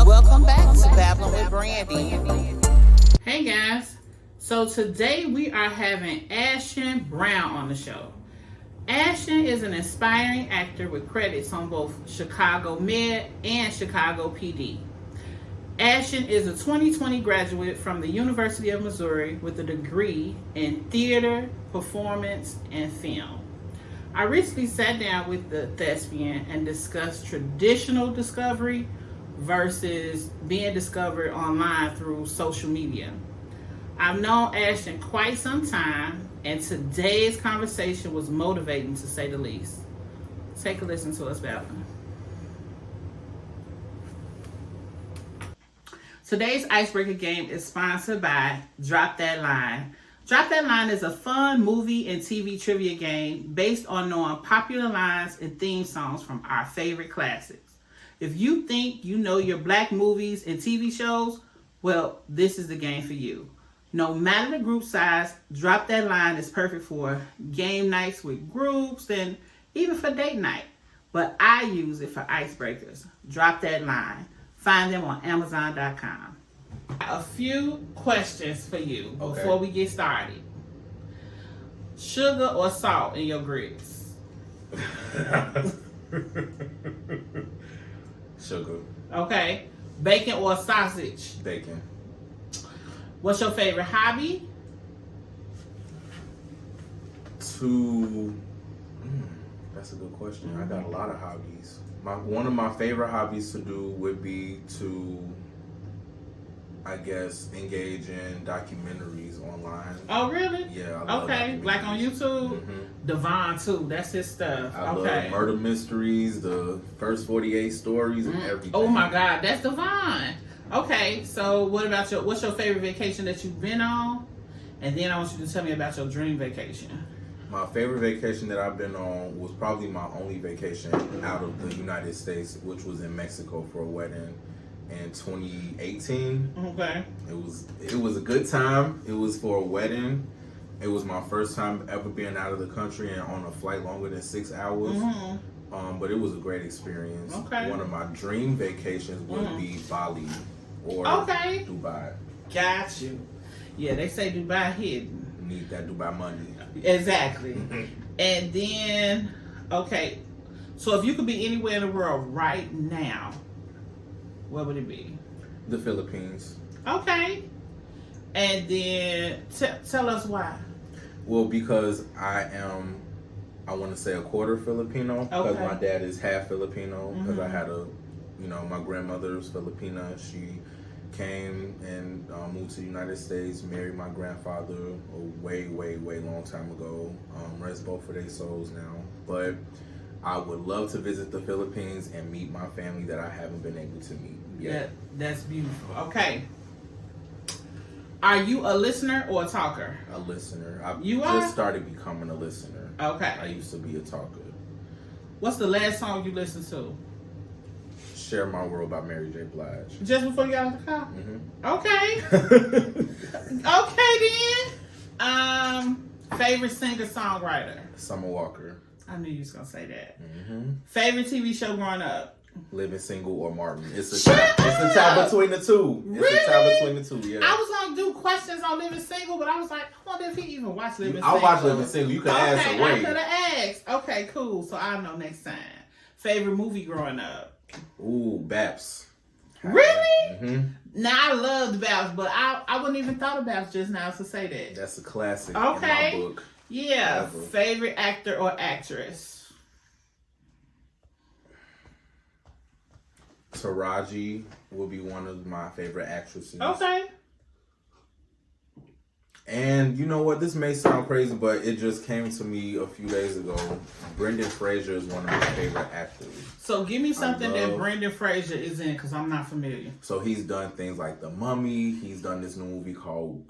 Welcome back to Babbling with Brandi. Hey guys, so today we are having Ashton Brown on the show. Ashton is an aspiring actor with credits on both Chicago Med and Chicago PD. Ashton is a 2020 graduate from the University of Missouri with a degree in theater, performance, and film. I recently sat down with the thespian and discussed traditional discovery versus being discovered online through social media. I've known Ashton quite some time, and today's conversation was motivating to say the least. Take a listen to us, Babbling. Today's icebreaker game is sponsored by Drop That Line. Drop That Line is a fun movie and TV trivia game based on knowing popular lines and theme songs from our favorite classics. If you think you know your black movies and TV shows, well, this is the game for you. No matter the group size, Drop That Line is perfect for game nights with groups and even for date night. But I use it for icebreakers. Drop That Line. Find them on Amazon.com. A few questions for you before we get started. Sugar or salt in your grits? Sugar. Okay. Bacon or sausage? Bacon. What's your favorite hobby? That's a good question. I got a lot of hobbies. One of my favorite hobbies to do would be to, I guess, engage in documentaries online. Oh, really? Yeah. I love documentaries. Like on YouTube? Mm-hmm. Devon, too. That's his stuff. I love murder mysteries, the first 48 stories, and everything. Oh, my God. That's Devon. Okay, so what's your favorite vacation that you've been on? And then I want you to tell me about your dream vacation. My favorite vacation that I've been on was probably my only vacation out of the United States, which was in Mexico for a wedding in 2018. Okay. It was a good time. It was for a wedding. It was my first time ever being out of the country and on a flight longer than 6 hours. Mm-hmm. But it was a great experience. Okay. One of my dream vacations would be Bali or Dubai. Got you. Yeah, they say Dubai hidden. Need that Dubai money. Exactly. And then, okay, so if you could be anywhere in the world right now, where would it be? The Philippines. Okay. And then tell us why. Well, because I want to say a quarter Filipino, because my dad is half Filipino, because I had my grandmother's Filipina. She came and moved to the United States, married my grandfather a way, way, way long time ago. Rest both of their souls now. But I would love to visit the Philippines and meet my family that I haven't been able to meet yet. That's beautiful. Okay. Are you a listener or a talker? A listener. I just started becoming a listener. Okay. I used to be a talker. What's the last song you listened to? Share My World by Mary J. Blige. Just before you got out of the car? Mm-hmm. Okay. Okay then. Favorite singer-songwriter? Summer Walker. I knew you was going to say that. Mm-hmm. Favorite TV show growing up? Living Single or Martin. It's a tie between the two. Really? It's a tie between the two, yeah. I was going to do questions on Living Single, but I was like, I wonder if he even watched Living Single. I watched Living Single. You could ask away. I could have asked. Okay, cool. So I'll know next time. Favorite movie growing up? Ooh, Baps. Really? Mm-hmm. Now, I loved Baps, but I wouldn't even thought of Baps just now to say that. That's a classic in my book. Yeah. Ever. Favorite actor or actress? Taraji will be one of my favorite actresses. Okay. And you know what? This may sound crazy, but it just came to me a few days ago. Brendan Fraser is one of my favorite actors. So give me something that Brendan Fraser is in, because I'm not familiar. So he's done things like The Mummy. He's done this new movie called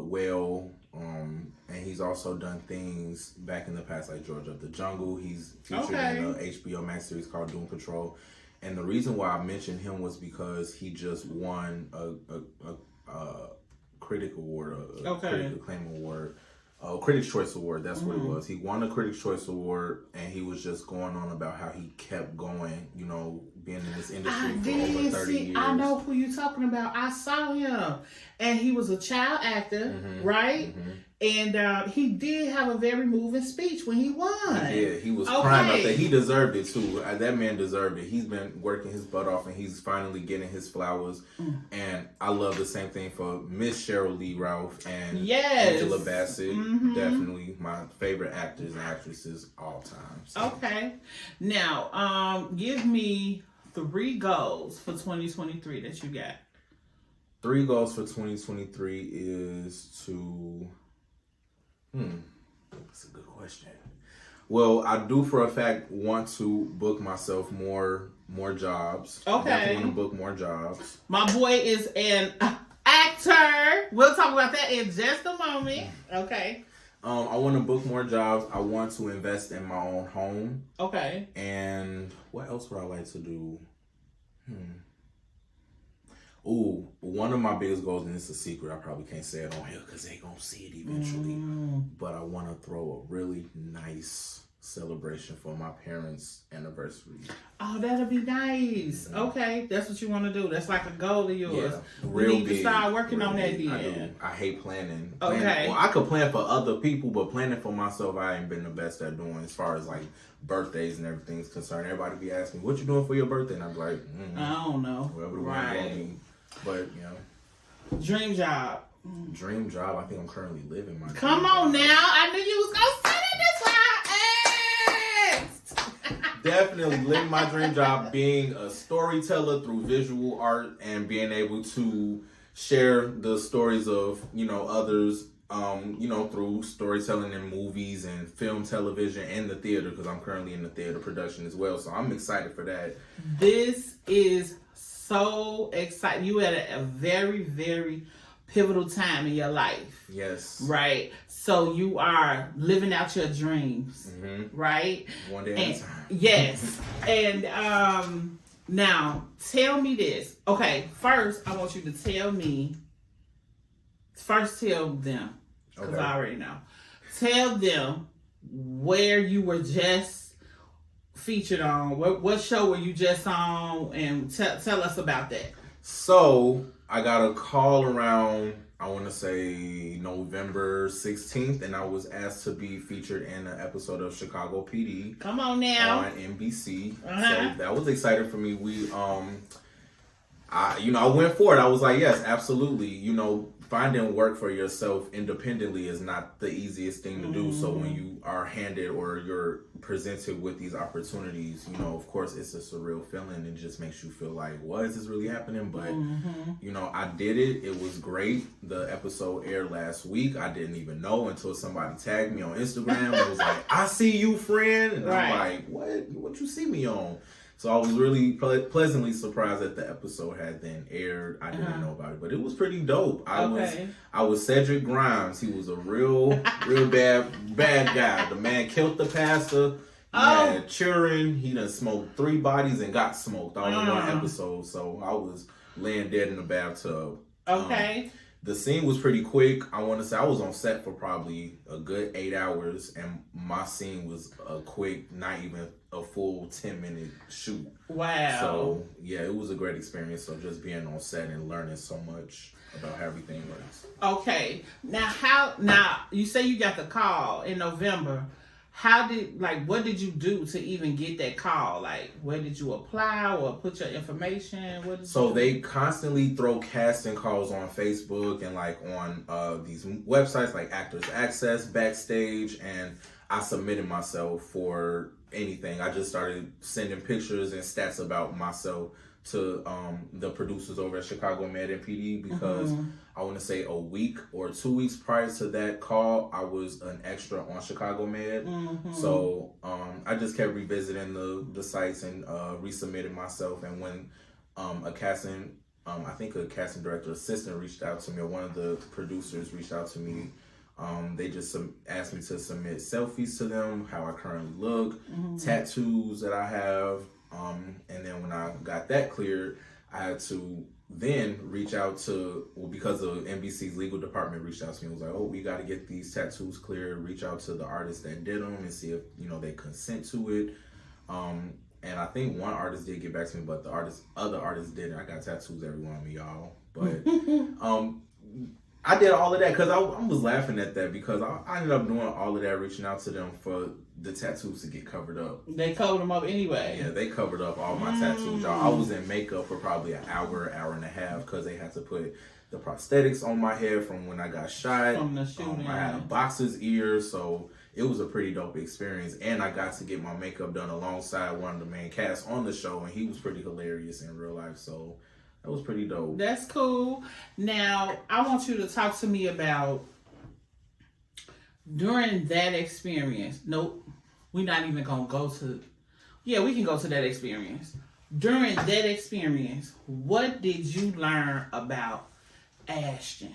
Whale. And he's also done things back in the past like George of the Jungle. He's featured in a HBO Max series called Doom Patrol. And the reason why I mentioned him was because he just won a critic award, critic acclaim award, Critics' Choice Award. That's what it was. He won a Critics' Choice Award, and he was just going on about how he kept going, being in this industry for over 30 years. I know who you're talking about. I saw him, and he was a child actor, right? And he did have a very moving speech when he won. Yeah, he was crying out there. He deserved it too. That man deserved it. He's been working his butt off, and he's finally getting his flowers. And I love the same thing for Miss Cheryl Lee Ralph and Angela Bassett. Definitely my favorite actors and actresses all time. So. Okay, now give me 3 goals for 2023 that you got. 3 goals for 2023 is to. That's a good question. Well, I do for a fact want to book myself more jobs. Okay. I want to book more jobs. My boy is an actor. We'll talk about that in just a moment. Okay. I want to book more jobs. I want to invest in my own home. Okay. And what else would I like to do? Ooh, one of my biggest goals, and it's a secret, I probably can't say it on here because they gonna see it eventually. But I want to throw a really nice celebration for my parents' anniversary. Oh, that'll be nice. Okay, that's what you want to do. That's like a goal of yours. Yeah, we need to start working on that then. I do. I hate planning. Okay. Well, I could plan for other people, but planning for myself, I ain't been the best at doing as far as like birthdays and everything's concerned. Everybody be asking me, what you doing for your birthday? And I'm like, I don't know. Whatever the one want me. But, Dream job. Dream job. I think I'm currently living my Come on now. I knew you was going to say that. That's why I asked. Definitely living my dream job, being a storyteller through visual art and being able to share the stories of, others, through storytelling in movies and film, television, and the theater, because I'm currently in the theater production as well. So I'm excited for that. This is so exciting. You at a very, very pivotal time in your life. Yes. Right. So you are living out your dreams. Right. One day at a time. Yes. And now tell me this. Okay. First, I want you to tell me. First, tell them because I already know. Tell them where you were just featured on. What show were you just on? And tell us about that. So I got a call around, I want to say November 16th, and I was asked to be featured in an episode of Chicago PD. Come on now. On NBC. So that was exciting for me. I went for it. I was like, yes, absolutely. Finding work for yourself independently is not the easiest thing to do. So when you are handed or you're presented with these opportunities, of course, it's a surreal feeling. It just makes you feel like, what is this really happening? But, I did it. It was great. The episode aired last week. I didn't even know until somebody tagged me on Instagram. It was like, I see you, friend. And I'm like, what you see me on? So I was really pleasantly surprised that the episode had then aired. I didn't know about it, but it was pretty dope. I was Cedric Grimes. He was a real bad guy. The man killed the pastor. He had children. He done smoked 3 bodies and got smoked all in one episode. So I was laying dead in the bathtub. Okay. The scene was pretty quick. I want to say I was on set for probably a good 8 hours, and my scene was a quick, not even a full 10-minute shoot. Wow. So, yeah, it was a great experience. So just being on set and learning so much about how everything works. Okay. Now you say you got the call in November. What did you do to even get that call? Like, where did you apply or put your information? They constantly throw casting calls on Facebook and on these websites like Actors Access, Backstage, and I submitted myself for anything. I just started sending pictures and stats about myself to the producers over at Chicago Med and PD because I want to say a week or 2 weeks prior to that call, I was an extra on Chicago Med. So I just kept revisiting the sites and resubmitted myself. And when I think a casting director assistant reached out to me, or one of the producers reached out to me, they just asked me to submit selfies to them, how I currently look, tattoos that I have. And then when I got that cleared, I had to then reach out to, because of NBC's legal department reached out to me and was like, we got to get these tattoos cleared, reach out to the artists that did them and see if, they consent to it. And I think one artist did get back to me, but the other artists didn't. I got tattoos every one of me, y'all. But I did all of that because I was laughing at that because I ended up doing all of that, reaching out to them for the tattoos to get covered up. They covered them up anyway. Yeah, they covered up all my tattoos, y'all. I was in makeup for probably an hour and a half because they had to put the prosthetics on my head from when I got shot. From the shooting. I had a boxer's ear, so it was a pretty dope experience. And I got to get my makeup done alongside one of the main cast on the show, and he was pretty hilarious in real life, so that was pretty dope. That's cool. Now, I want you to talk to me about during that experience. Nope, we're not even going to go to... Yeah, we can go to that experience. During that experience, what did you learn about Ashton?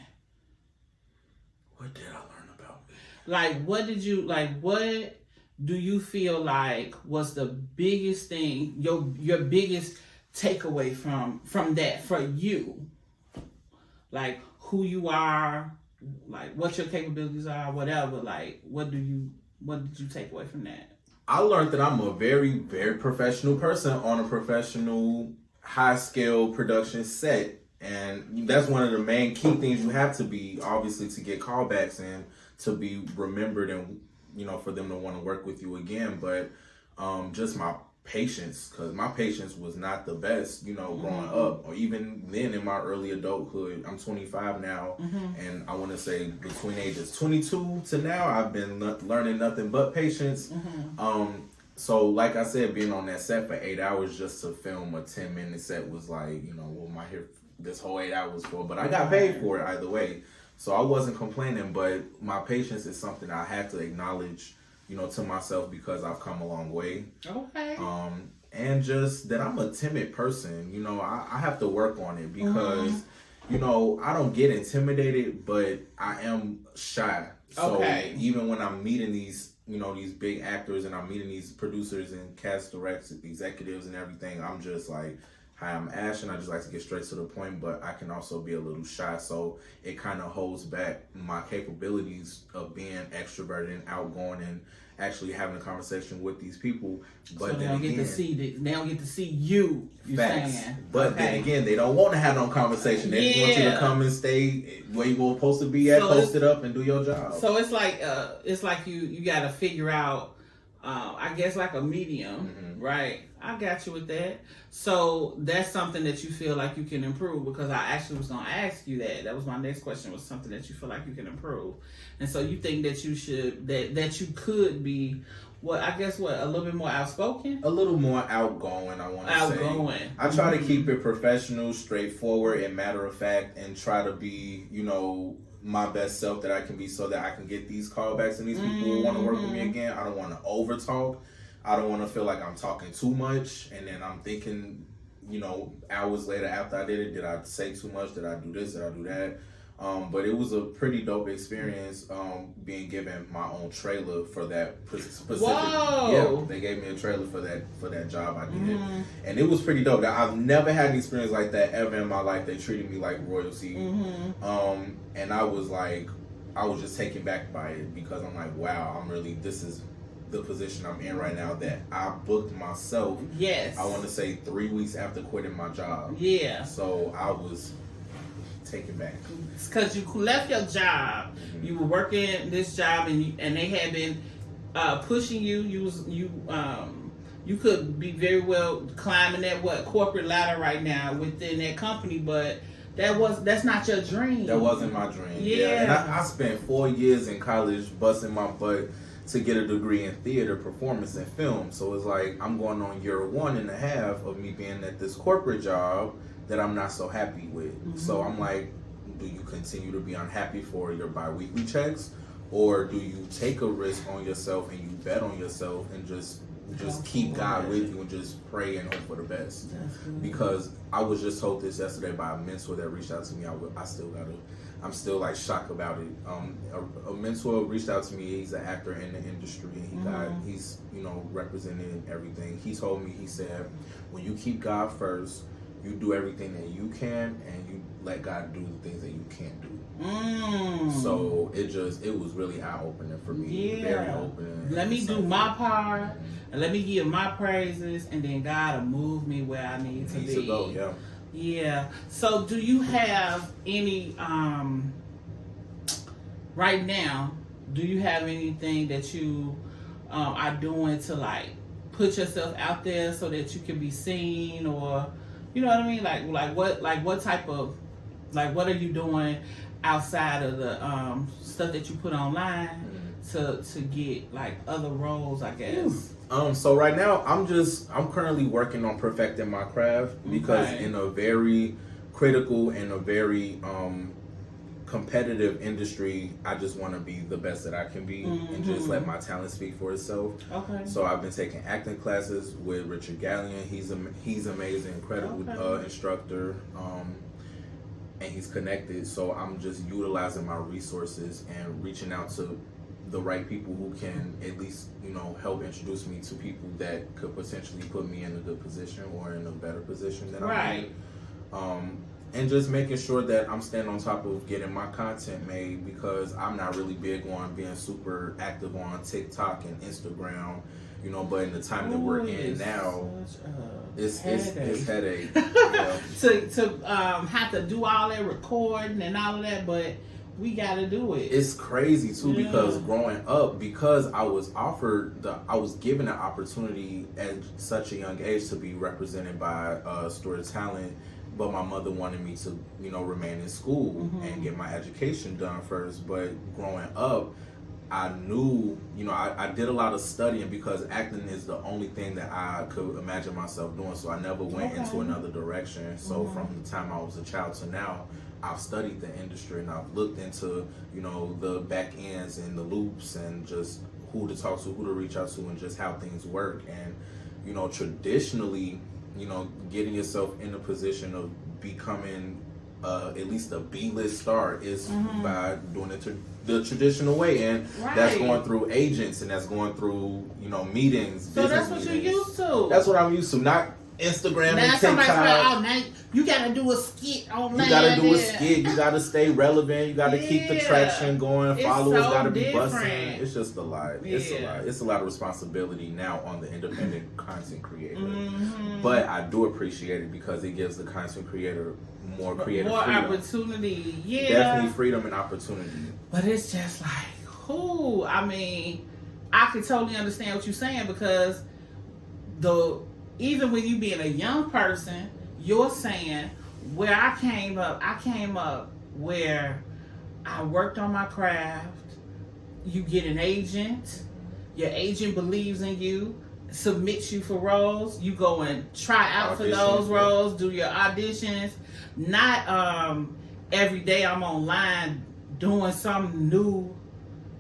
What did I learn about me? Like, what do you feel like was the biggest thing, your biggest takeaway from that for you? Like, who you are, like what your capabilities are, whatever. Like, what did you take away from that? I learned that I'm a very, very professional person on a professional, high-scale production set. And that's one of the main key things you have to be, obviously, to get callbacks and to be remembered and, for them to want to work with you again. But just my patience, because my patience was not the best, growing up, or even then in my early adulthood. I'm 25 now, and I want to say between ages 22 to now, I've been learning nothing but patience. So like I said, being on that set for 8 hours just to film a 10-minute set was like, what am I here this whole 8 hours for? But I got paid for it either way. So I wasn't complaining, but my patience is something I had to acknowledge, to myself because I've come a long way. Okay. And just that I'm a timid person, I have to work on it because, I don't get intimidated, but I am shy. So even when I'm meeting these, these big actors and I'm meeting these producers and cast directors, executives and everything, I'm just like, hi, I'm Ash, and I just like to get straight to the point, but I can also be a little shy, so it kind of holds back my capabilities of being extroverted and outgoing and actually having a conversation with these people. But so they don't get to see you. Facts. Saying. But then again, they don't want to have no conversation. They just want you to come and stay where you were supposed to be at, post it up, and do your job. So it's like you got to figure out, I guess, like a medium, right? I got you with that. So that's something that you feel like you can improve, because I actually was going to ask you that. That was my next question, was something that you feel like you can improve. And so you think that you should, that you could be, a little bit more outspoken? A little more outgoing, I want to say. Outgoing. I try to keep it professional, straightforward, and matter of fact, and try to be, my best self that I can be so that I can get these callbacks and these people who want to work with me again. I don't want to over talk. I don't want to feel like I'm talking too much and then I'm thinking, hours later after I did I say too much? Did I do this? Did I do that? But it was a pretty dope experience being given my own trailer for that specific. Whoa. Yeah, they gave me a trailer for that job I did, and it was pretty dope. I've never had an experience like that ever in my life. They treated me like royalty, and I was just taken back by it because I'm like, wow, this is the position I'm in right now that I booked myself. Yes. I want to say 3 weeks after quitting my job. Yeah. So I was taken back. Because you left your job, you were working this job, and they had been pushing you. You could be very well climbing that corporate ladder right now within that company, but that's not your dream. That wasn't my dream. Yeah. And I spent 4 years in college busting my butt to get a degree in theater, performance, and film. So it's like I'm going on year 1.5 of me being at this corporate job that I'm not so happy with. So I'm like, do you continue to be unhappy for your bi-weekly checks, or do you take a risk on yourself and you bet on yourself and just keep God with you and just pray and hope for the best? Because I was just told this yesterday by a mentor that reached out to me. I'm still like shocked about it. A mentor reached out to me. He's an actor in the industry, and he's representing everything. He told me, he said, when you keep God first, you do everything that you can, and you let God do the things that you can't do. So it was really eye opening for me. Yeah. Very opening. Let me do my part, and let me give my praises, and then God will move me where I need to be. To go, yeah. Yeah. So, do you have any right now? Do you have anything that you are doing to like put yourself out there so that you can be seen, or you know what I mean? What type of what are you doing outside of the stuff that you put online to get like other roles, I guess? So right now I'm currently working on perfecting my craft because in a very critical and a very competitive industry, I just want to be the best that I can be and just let my talent speak for itself. Okay. So I've been taking acting classes with Richard Gallion. He's amazing, incredible instructor, and he's connected. So I'm just utilizing my resources and reaching out to the right people who can at least, help introduce me to people that could potentially put me in a good position or in a better position than I'm in. And just making sure that I'm staying on top of getting my content made, because I'm not really big on being super active on TikTok and Instagram, but in the time that we're in now, it's headache. To have to do all that recording and all of that, but we gotta do it. It's crazy too, because growing up, because I was given an opportunity at such a young age to be represented by Story Talent. But my mother wanted me to, remain in school and get my education done first. But growing up, I knew, I did a lot of studying because acting is the only thing that I could imagine myself doing. So I never went into another direction. So from the time I was a child to now, I've studied the industry and I've looked into, the back ends and the loops and just who to talk to, who to reach out to, and just how things work. And, traditionally, getting yourself in a position of becoming at least a B-list star is by doing it the traditional way, and that's going through agents and that's going through meetings. So that's what you're used to. That's what I'm used to, not Instagram now and TikTok. Now you gotta do a skit online. You gotta do a skit. You gotta stay relevant. You gotta keep the traction going. Followers gotta be busting. It's just a lot. It's a lot. It's a lot of responsibility now on the independent content creator. But I do appreciate it because it gives the content creator more creative freedom. Opportunity. Yeah, definitely freedom and opportunity. But it's just like, I mean, I can totally understand what you're saying, because even when you being a young person, you're saying where I came up where I worked on my craft. You get an agent, your agent believes in you, submits you for roles, you go and try out for those roles, do your auditions. Not every day I'm online doing some new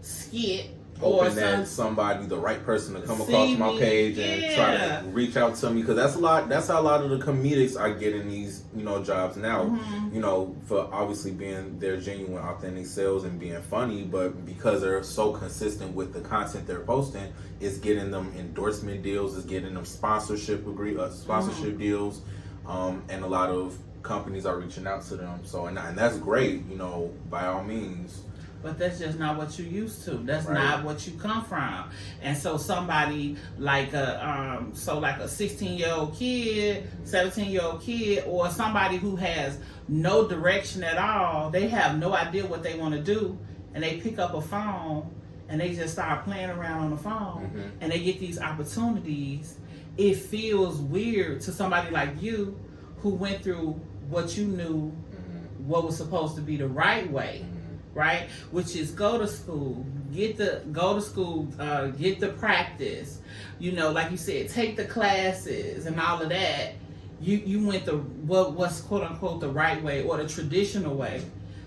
skit. Hoping that somebody, the right person, to come across my page and try to reach out to me, because that's how a lot of the comedics are getting these jobs now. For obviously being their genuine, authentic selves and being funny, but because they're so consistent with the content they're posting, it's getting them endorsement deals, it's getting them sponsorship deals, and a lot of companies are reaching out to them. So and that's great, by all means. But that's just not what you used to. That's not what you come from. And so somebody like a 16-year-old kid, 17-year-old kid, or somebody who has no direction at all, they have no idea what they want to do, and they pick up a phone and they just start playing around on the phone, and they get these opportunities. It feels weird to somebody like you who went through what you knew what was supposed to be the right way. Right, which is go to school, get the practice, like you said, take the classes and all of that. You went what's quote unquote the right way or the traditional way.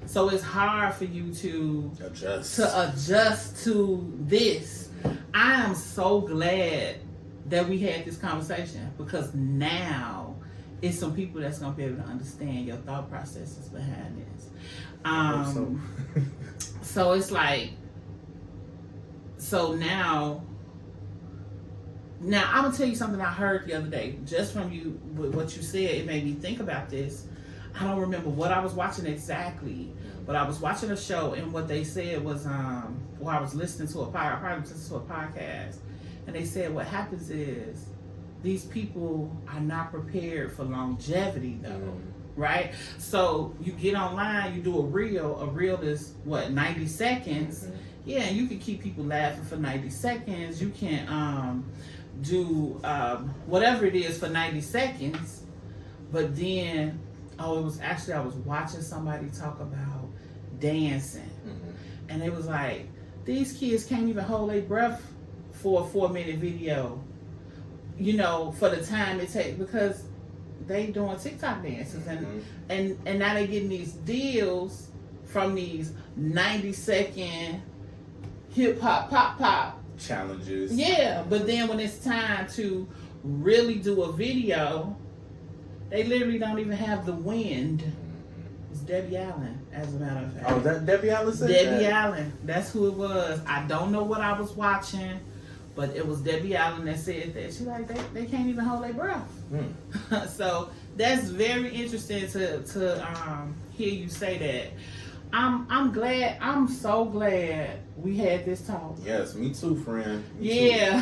So it's hard for you to adjust to this. I am so glad that we had this conversation, because now it's some people that's gonna be able to understand your thought processes behind this. So it's like, so now I'm gonna tell you something I heard the other day, just from you with what you said. It made me think about this. I don't remember what I was watching exactly, but I was watching a show, and what they said was, I was listening to a podcast, and they said what happens is these people are not prepared for longevity, though, right? So you get online, you do a reel. A reel is what, 90 seconds? Yeah, and you can keep people laughing for 90 seconds. You can do whatever it is for 90 seconds, but then. Oh, it was actually, I was watching somebody talk about dancing. And it was like, these kids can't even hold their breath for a 4-minute video, you know, for the time it takes, because they doing TikTok dances. And now they getting these deals from these 90-second hip hop, pop challenges. Yeah, but then when it's time to really do a video, they literally don't even have the wind. It's Debbie Allen, as a matter of fact. Oh, that Debbie Allen said Debbie Allen. That's who it was. I don't know what I was watching, but it was Debbie Allen that said that. She like, they can't even hold their breath. So that's very interesting to hear you say that. I'm glad. I'm so glad we had this talk. Yes, me too, friend. Me too.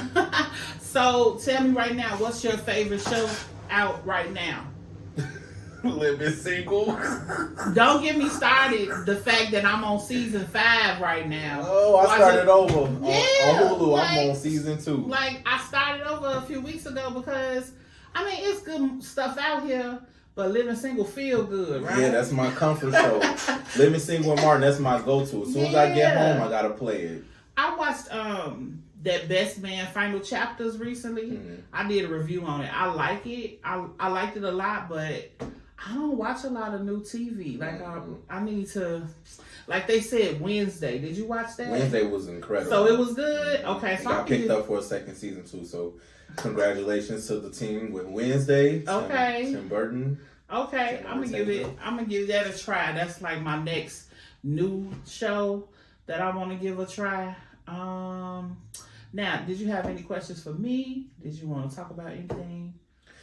So tell me right now, what's your favorite show out right now? Living single. Don't get me started. The fact that I'm on season 5 right now. Oh, I started over on Hulu. Like, I'm on season 2. Like, I started over a few weeks ago because I mean it's good stuff out here, but Living Single feel good, right? Yeah, that's my comfort show. Living Single and Martin, that's my go-to. As soon as I get home, I gotta play it. I watched that Best Man Final Chapters recently. I did a review on it. I like it. I liked it a lot, but I don't watch a lot of new TV. Like I need to, like they said, Wednesday. Did you watch that? Wednesday was incredible. So it was good. Okay, so I got picked up for a second season too. So congratulations to the team with Wednesday. Tim Burton. Okay, I'm gonna give that a try. That's like my next new show that I want to give a try. Now, did you have any questions for me? Did you want to talk about anything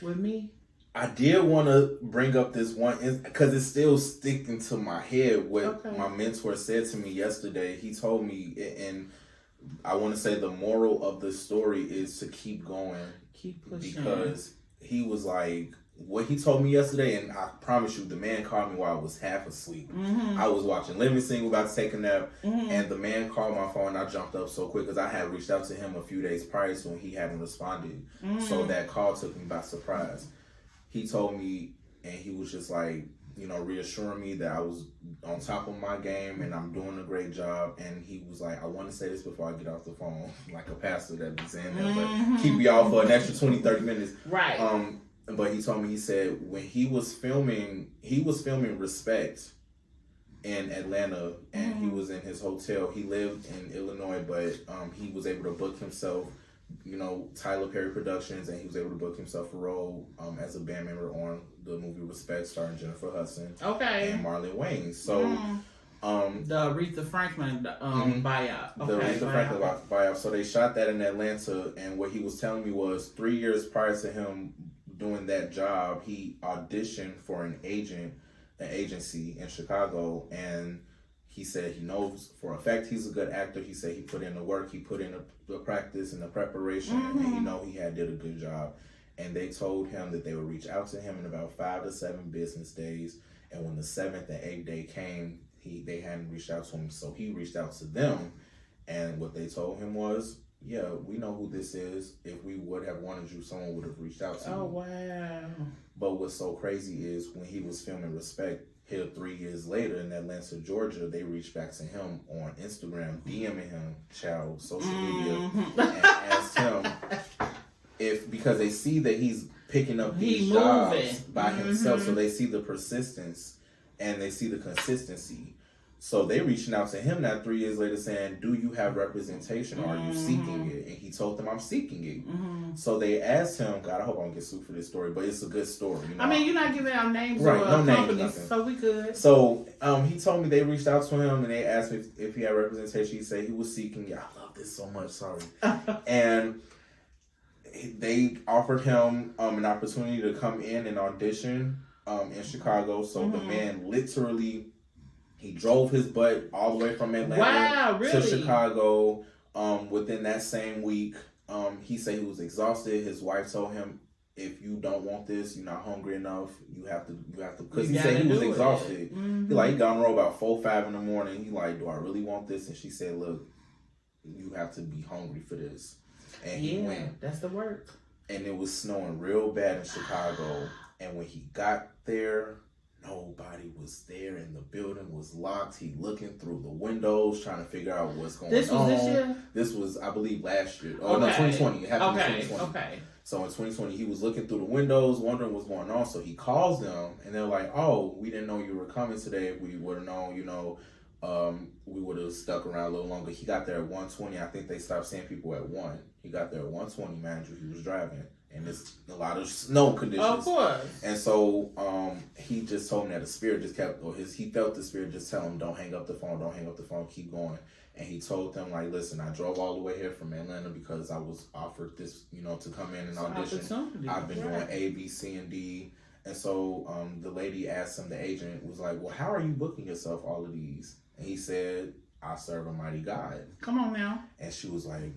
with me? I did want to bring up this one because it's still sticking to my head. What my mentor said to me yesterday. He told me, and I want to say the moral of the story is to keep going. Keep pushing. Because he was like, what he told me yesterday, and I promise you, the man called me while I was half asleep. I was watching Living Single, about to take a nap, and the man called my phone, and I jumped up so quick because I had reached out to him a few days prior to when he hadn't responded. So that call took me by surprise. He told me, and he was just like, you know, reassuring me that I was on top of my game and I'm doing a great job. And he was like, I want to say this before I get off the phone, like a pastor that be saying that, but keep y'all for an extra 20-30 minutes. Right. But he told me, he said when he was filming Respect in Atlanta, and he was in his hotel. He lived in Illinois, but he was able to book himself, you know, Tyler Perry Productions, and he was able to book himself a role as a band member on the movie Respect, starring Jennifer Hudson and Marlon Wayans. So the Aretha Franklin buyout. The Aretha Franklin buyout. So they shot that in Atlanta, and what he was telling me was 3 years prior to him doing that job, he auditioned for an agency in Chicago, and he said he knows for a fact he's a good actor. He said he put in the work, he put in the practice and the preparation, and he know he had did a good job. And they told him that they would reach out to him in about 5 to 7 business days. And when the 7th and 8th day came, they hadn't reached out to him, so he reached out to them. And what they told him was, yeah, we know who this is. If we would have wanted you, someone would have reached out to you. Oh, wow. But what's so crazy is when he was filming Respect, here 3 years later in Atlanta, Georgia, they reached back to him on Instagram, DMing him, social media, and asked him because they see that he's picking up these jobs by himself, so they see the persistence and they see the consistency. So they reaching out to him now 3 years later saying, do you have representation? Or are you seeking it? And he told them, I'm seeking it. So they asked him, God, I hope I don't get sued for this story, but it's a good story. You know? I mean, you're not giving out names right, or no companies, names, so we good. So he told me they reached out to him and they asked him if he had representation. He said he was seeking it. I love this so much, sorry. And they offered him an opportunity to come in and audition in Chicago. So the man literally, he drove his butt all the way from Atlanta to Chicago. Within that same week, he said he was exhausted. His wife told him, if you don't want this, you're not hungry enough, you have to, because he said he was exhausted. He got on the road about 4, 5 in the morning. He like, do I really want this? And she said, look, you have to be hungry for this. And he went. That's the work. And it was snowing real bad in Chicago. And when he got there, nobody was there, and the building was locked. He looking through the windows, trying to figure out what's going on. This was this year? This was, I believe, last year. Oh, no, 2020. It happened in 2020. Okay. So in 2020, he was looking through the windows, wondering what's going on. So he calls them, and they're like, oh, we didn't know you were coming today. If we would have known, we would have stuck around a little longer. He got there at 1:20. I think they stopped seeing people at 1. He got there at 1:20, mind you. He was driving. And it's a lot of snow conditions. Of course. And so he just told him that the spirit just kept, he felt the spirit just tell him, don't hang up the phone, keep going. And he told them, like, listen, I drove all the way here from Atlanta because I was offered this, to come in and audition. I've been doing A, B, C, and D. And so the lady asked him, the agent was like, well, how are you booking yourself all of these? And he said, I serve a mighty God. Come on now. And she was like,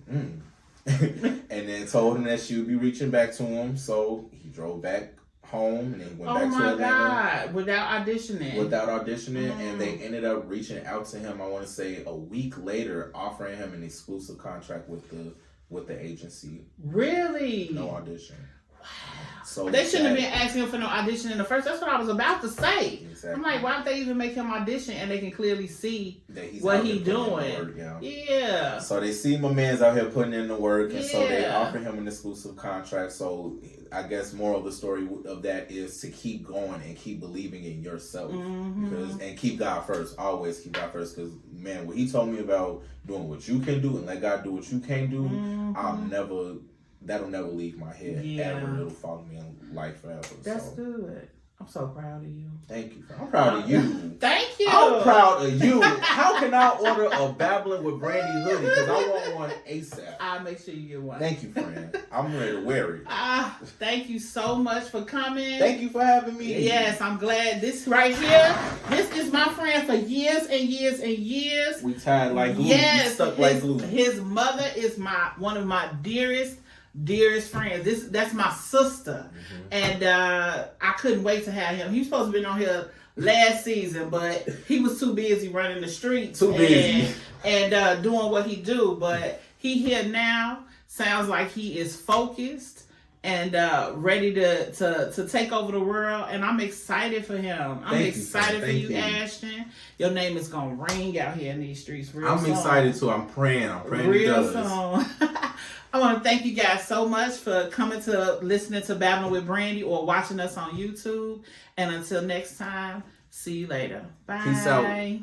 and then told him that she would be reaching back to him. So he drove back home and then went back to Atlanta. Oh my God. Without auditioning. And they ended up reaching out to him, I want to say a week later, offering him an exclusive contract with the agency. Really? No audition. Wow. So they shouldn't have been asking him for no audition in the first. That's what I was about to say. Exactly. I'm like, why don't they even make him audition and they can clearly see that what he's doing? Yeah. So they see my man's out here putting in the work, and so they offer him an exclusive contract. So I guess moral of the story of that is to keep going and keep believing in yourself, and keep God first. Always keep God first, because man, what he told me about doing what you can do and let God do what you can't do, that'll never leave my head ever. It'll follow me in life forever. That's good. I'm so proud of you. Thank you. I'm proud of you. Thank you. I'm proud of you. How can I order a Babbling with Brandi hoodie? Because I want one ASAP. I'll make sure you get one. Thank you, friend. I'm ready to wear it. Thank you so much for coming. Thank you for having me. Yes, I'm glad. This right here, this is my friend for years and years and years. We tied like glue. Yes, we stuck like glue. His mother is one of my dearest friends. That's my sister. And I couldn't wait to have him. He was supposed to be on here last season, but he was too busy running the streets and doing what he do. But he here now. Sounds like he is focused and ready to take over the world. And I'm excited for him. I'm excited for you, Ashton. Your name is gonna ring out here in these streets real soon. I'm excited too. I'm praying real soon. I want to thank you guys so much for coming to listening to Babbling with Brandi or watching us on YouTube. And until next time, see you later. Bye. Peace out.